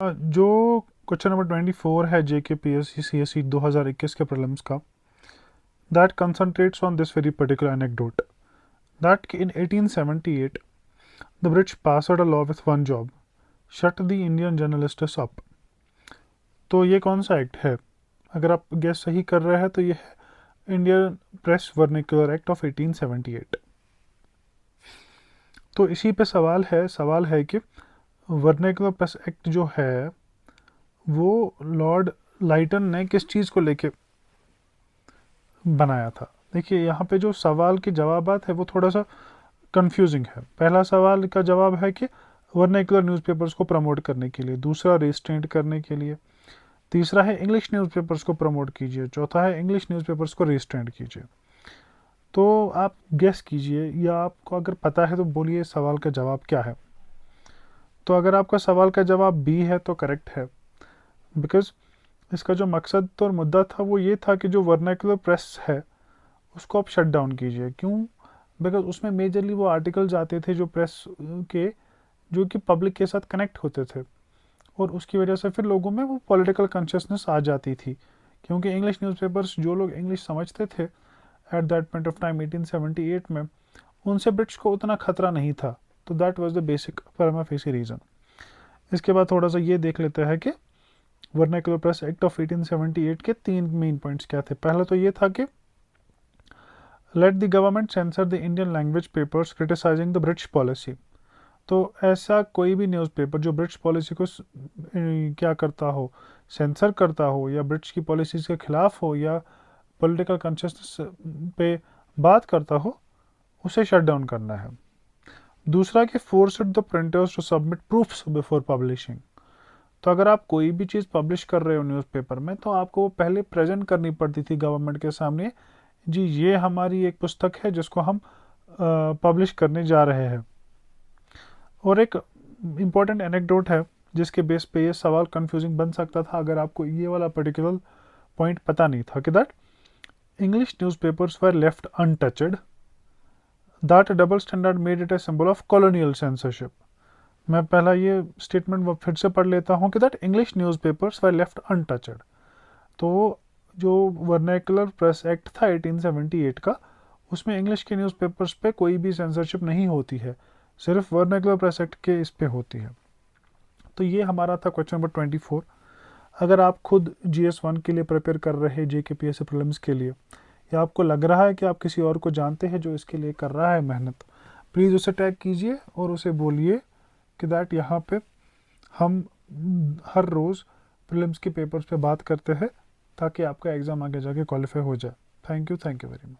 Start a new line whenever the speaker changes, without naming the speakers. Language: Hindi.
जो क्वेश्चन नंबर 24 है जेके पीएससी सीएसई 2021 के प्रीलिम्स का, that concentrates on this very particular anecdote that in 1878 the British passed a law with one job, shut the Indian journalists up. तो ये कौन सा एक्ट है? अगर आप गेस सही कर रहे हैं तो ये है Indian press vernacular act of 1878। तो इसी पे सवाल है कि वर्निकुलर प्रेस एक्ट जो है वो लॉर्ड लाइटन ने किस चीज़ को लेके बनाया था। देखिए यहाँ पे जो सवाल के जवाबात है वो थोड़ा सा कंफ्यूजिंग है। पहला सवाल का जवाब है कि वर्नाक्युलर न्यूज़पेपर्स को प्रमोट करने के लिए, दूसरा रिस्ट्रेंट करने के लिए, तीसरा है इंग्लिश न्यूज़पेपर्स को प्रमोट कीजिए, चौथा है इंग्लिश न्यूज़पेपर्स को रिस्ट्रेंट कीजिए। तो आप गेस कीजिए या आपको अगर पता है तो बोलिए सवाल का जवाब क्या है। तो अगर आपका सवाल का जवाब बी है तो करेक्ट है, बिकॉज इसका जो मकसद तो और मुद्दा था वो ये था कि जो वर्नाक्युलर प्रेस है उसको आप शट डाउन कीजिए। क्यों? बिकॉज उसमें मेजरली वो आर्टिकल्स आते थे जो प्रेस के, जो कि पब्लिक के साथ कनेक्ट होते थे, और उसकी वजह से फिर लोगों में वो पॉलिटिकल कॉन्शियसनेस आ जाती थी। क्योंकि इंग्लिश न्यूज़पेपर्स, जो लोग इंग्लिश समझते थे at that point of time 1878 में, उनसे ब्रिटिश को उतना खतरा नहीं था। तो that was the basic prima facie reason. इसके बाद थोड़ा सा ये देख लेते हैं कि वर्नाक्युलर प्रेस एक्ट ऑफ 1878 के तीन मेन पॉइंट्स क्या थे। पहला तो ये था कि let the government censor the Indian language papers criticising the British policy. तो ऐसा कोई भी न्यूज़पेपर जो ब्रिटिश पॉलिसी को क्या करता हो, सेंसर करता हो, या ब्रिटिश की पॉलिसीज़ के खिलाफ हो, या पॉलिटिकल कॉन्शियसनेस पे बात करता हो, उसे शट डाउन करना है। दूसरा कि force the printers to submit proofs before publishing. तो अगर आप कोई भी चीज़ पब्लिश कर रहे हो न्यूज़पेपर में तो आपको वो पहले प्रेजेंट करनी पड़ती थी गवर्नमेंट के सामने, जी ये हमारी एक पुस्तक है जिसको हम पब्लिश करने जा रहे हैं। और एक इम्पॉर्टेंट एनेक्डोट है जिसके बेस पे ये सवाल कंफ्यूजिंग बन सकता था अगर आपको ये वाला पर्टिकुलर पॉइंट पता नहीं था कि that English newspapers were left अनटचड, that double standard made it a symbol of colonial censorship. मैं पहला ये स्टेटमेंट फिर से पढ़ लेता हूँ कि that English newspapers were left अनटचड। तो जो वर्नैकुलर प्रेस एक्ट था 1878 का, उसमें इंग्लिश के न्यूज़पेपर्स पे कोई भी सेंसरशिप नहीं होती है, सिर्फ वर्नैकुलर प्रेस एक्ट के इस पे होती है। तो ये हमारा था क्वेश्चन नंबर 24। अगर आप खुद GS1 के लिए प्रिपेयर कर रहे हैं, JK PSC प्रीलिम्स के लिए, या आपको लग रहा है कि आप किसी और को जानते हैं जो इसके लिए कर रहा है मेहनत, प्लीज़ उसे टैग कीजिए और उसे बोलिए कि दैट यहाँ पे हम हर रोज़ प्रीलिम्स के पेपर्स पे बात करते हैं ताकि आपका एग्ज़ाम आगे जाके क्वालिफाई हो जाए। Thank you very much.